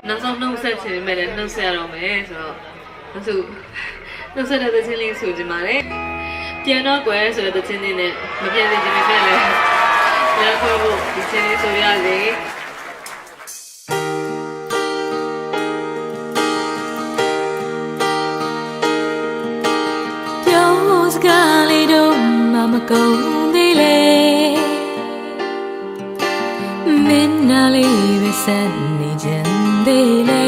နောက်ဆုံးနှုတ်ဆက်ချင်ပေမဲ့လည်းနှုတ်ဆက်ရတော့မယ်ဆိုတော့နှုတ်ဆက်တဲ့သချင်းလေးဆိုချင်ပါတယ်ပြန်တော့ကွယ်ဆိုတဲ့သချင်းလေးနဲ့မပြန်သေးချင်ပေမဲ့လည်းရခွဲဖို့ဒီချင်းလေးဆိုရစေပြောစကားလေးတော့မကုန်သေးလေမင်းနာလေးပဲဆက်နေချင်သေးလေ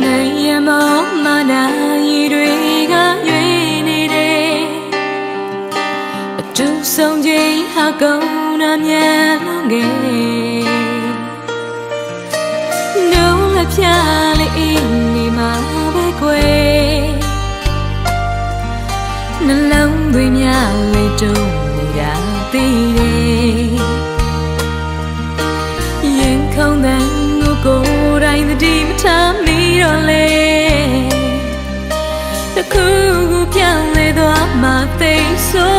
နိုင်ရမောမနာရီတွေကရွေးနေတယ်အတူဆုံးချိန်ဟာကုန်နာမြတ်လုံးငယ်နှုတ်လက်ဖြာလေးအင်းဒီမှာပဲကွယ်နှလုံးသွင်းများလေးတုံးနေတာသိတယ်ရင်ခုန်တဲ့ငိုကိုယ်တိုင်သတိမထားမိတော့လေတခုခုပြောင်းလဲသွားမှသိဆို